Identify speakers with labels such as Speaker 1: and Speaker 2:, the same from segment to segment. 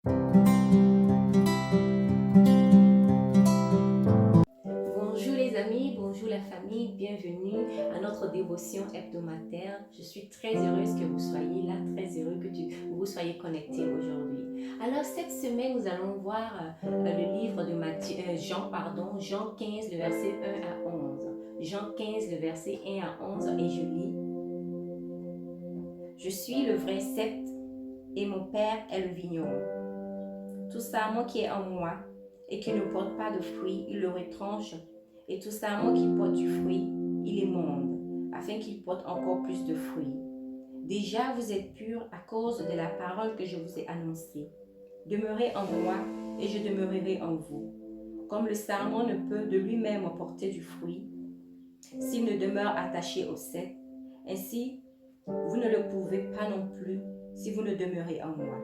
Speaker 1: Bonjour les amis, bonjour la famille, bienvenue à notre dévotion hebdomadaire. Je suis très heureuse que vous soyez là, très heureux que vous soyez connectés aujourd'hui. Alors cette semaine, nous allons voir le livre de Jean 15, le verset 1 à 11. Jean 15, le verset 1 à 11 et je lis. Je suis le vrai cep et mon père est le vigneron. Tout sarment qui est en moi et qui ne porte pas de fruits, il le retranche. Et tout sarment qui porte du fruit, il émonde, afin qu'il porte encore plus de fruits. Déjà vous êtes purs à cause de la parole que je vous ai annoncée. Demeurez en moi et je demeurerai en vous. Comme le sarment ne peut de lui-même porter du fruit, s'il ne demeure attaché au cep, ainsi vous ne le pouvez pas non plus si vous ne demeurez en moi.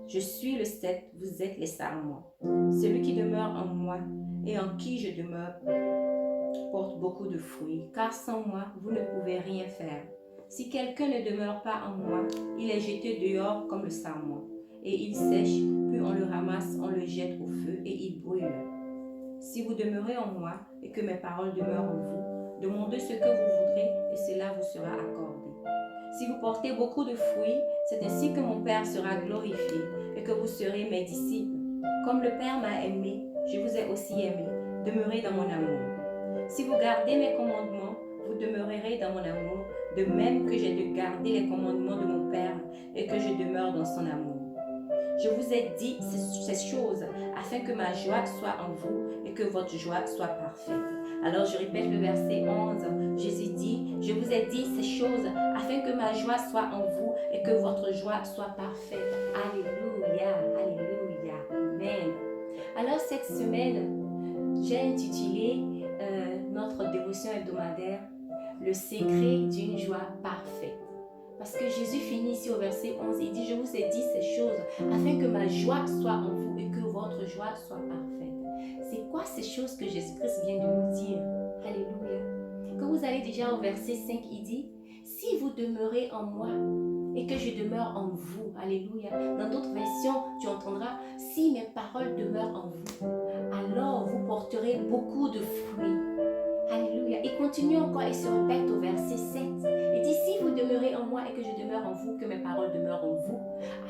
Speaker 1: Je suis le cep, vous êtes les sarments. Celui qui demeure en moi et en qui je demeure porte beaucoup de fruits, car sans moi, vous ne pouvez rien faire. Si quelqu'un ne demeure pas en moi, il est jeté dehors comme le sarment, et il sèche, puis on le ramasse, on le jette au feu, et il brûle. Si vous demeurez en moi, et que mes paroles demeurent en vous, demandez ce que vous voudrez, et cela vous sera accordé. Si vous portez beaucoup de fruits, c'est ainsi que mon Père sera glorifié, et que vous serez mes disciples. Comme le Père m'a aimé, je vous ai aussi aimé. Demeurez dans mon amour. Si vous gardez mes commandements, vous demeurerez dans mon amour, de même que j'ai de garder les commandements de mon Père et que je demeure dans son amour. Je vous ai dit ces choses afin que ma joie soit en vous et que votre joie soit parfaite. Alors je répète le verset 11. Jésus dit, je vous ai dit ces choses afin que ma joie soit en vous et que votre joie soit parfaite. Alléluia, alléluia, amen. Alors cette semaine, j'ai intitulé notre dévotion hebdomadaire le secret d'une joie parfaite. Parce que Jésus finit ici au verset 11, il dit, je vous ai dit ces choses afin que ma joie soit en vous et que votre joie soit parfaite. C'est quoi ces choses que Jésus-Christ vient de nous dire? Alléluia. Quand vous allez déjà au verset 5, il dit, si vous demeurez en moi et que je demeure en vous, alléluia. Dans d'autres versions, tu entendras, si mes paroles demeurent en vous, alors vous porterez beaucoup de fruits. Alléluia. Il continue encore et se répète au verset 7. Il dit, si vous demeurez en moi et que je demeure en vous, que mes paroles demeurent en vous,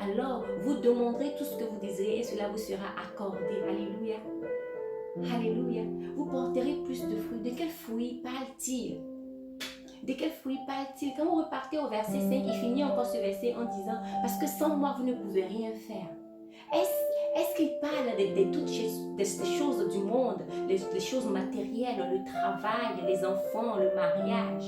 Speaker 1: alors vous demanderez tout ce que vous désirez et cela vous sera accordé. Alléluia. Alléluia. Vous porterez plus de fruits. De quels fruits parle-t-il? De quels fruits parle-t-il? Quand vous repartez au verset 5, il finit encore ce verset en disant, parce que sans moi, vous ne pouvez rien faire. Est-ce qu'il parle de toutes ces choses du monde, les choses matérielles, le travail, les enfants, le mariage?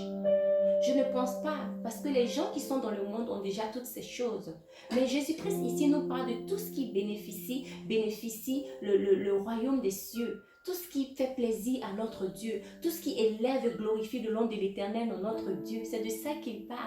Speaker 1: Je ne pense pas, parce que les gens qui sont dans le monde ont déjà toutes ces choses. Mais Jésus-Christ ici nous parle de tout ce qui bénéficie le royaume des cieux. Tout ce qui fait plaisir à notre Dieu, tout ce qui élève et glorifie le nom de l'Éternel, notre Dieu, c'est de ça qu'il parle.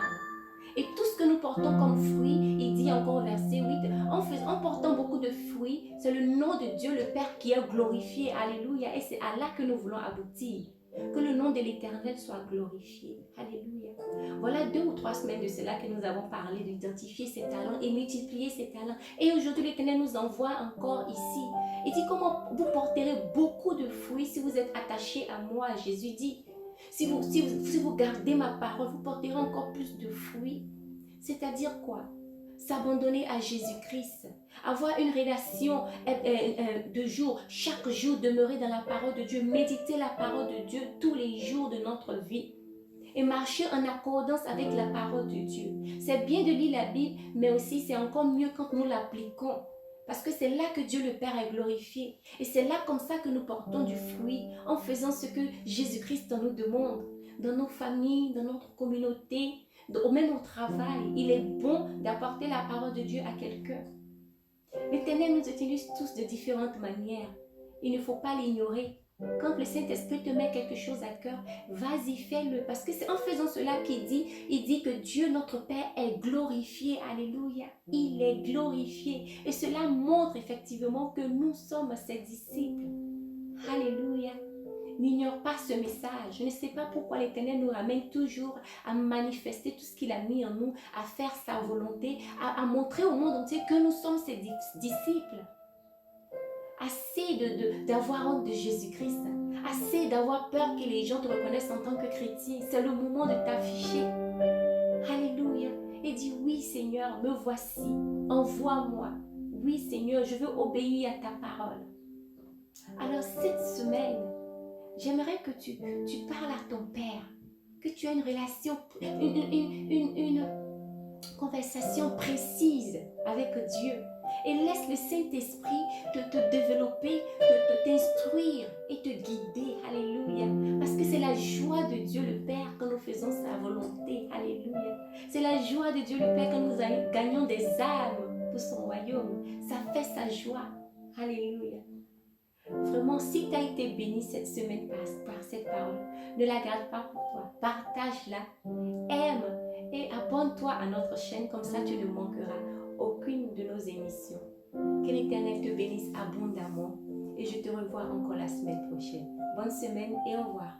Speaker 1: Et tout ce que nous portons comme fruit, il dit encore au verset 8, en portant beaucoup de fruits, c'est le nom de Dieu le Père qui est glorifié. Alléluia. Et c'est à là que nous voulons aboutir. Que le nom de l'Éternel soit glorifié. Alléluia. Voilà 2 ou 3 semaines de cela que nous avons parlé d'identifier ses talents et multiplier ses talents. Et aujourd'hui, l'Éternel nous envoie encore ici. Il dit comment vous porterez beaucoup de fruits si vous êtes attachés à moi. Jésus dit, si vous gardez ma parole, vous porterez encore plus de fruits. C'est-à-dire quoi? S'abandonner à Jésus-Christ, avoir une relation de jour, chaque jour demeurer dans la parole de Dieu, méditer la parole de Dieu tous les jours de notre vie et marcher en accordance avec la parole de Dieu. C'est bien de lire la Bible, mais aussi c'est encore mieux quand nous l'appliquons. Parce que c'est là que Dieu le Père est glorifié. Et c'est là comme ça que nous portons du fruit en faisant ce que Jésus-Christ nous demande. Dans nos familles, dans notre communauté, même au travail. Il est bon d'apporter la parole de Dieu à quelqu'un. L'Éternel nous utilise tous de différentes manières. Il ne faut pas l'ignorer. Quand le Saint-Esprit te met quelque chose à cœur, vas-y, fais-le. Parce que c'est en faisant cela qu'il dit, il dit que Dieu, notre Père, est glorifié. Alléluia. Il est glorifié. Et cela montre effectivement que nous sommes ses disciples. Alléluia. n'ignore pas ce message. Je ne sais pas pourquoi l'Éternel nous ramène toujours à manifester tout ce qu'il a mis en nous, à faire sa volonté, à montrer au monde entier que nous sommes ses disciples. Assez d'avoir honte de Jésus-Christ. Assez d'avoir peur que les gens te reconnaissent en tant que chrétien. C'est le moment de t'afficher. Alléluia. Et dis oui Seigneur, me voici. Envoie-moi. Oui Seigneur, je veux obéir à ta parole. Alors cette semaine, j'aimerais que tu parles à ton Père. Que tu aies une relation, une conversation précise avec Dieu. Et laisse le Saint-Esprit te développer, t'instruire et te guider. Alléluia. Parce que c'est la joie de Dieu le Père quand nous faisons sa volonté. Alléluia. C'est la joie de Dieu le Père quand nous gagnons des âmes pour son royaume. Ça fait sa joie. Alléluia. Vraiment, si tu as été béni cette semaine par cette parole, ne la garde pas pour toi. Partage-la. Aime et abonne-toi à notre chaîne, comme ça tu ne manqueras aucune de nos émissions. Que l'Éternel te bénisse abondamment et je te revois encore la semaine prochaine. Bonne semaine et au revoir.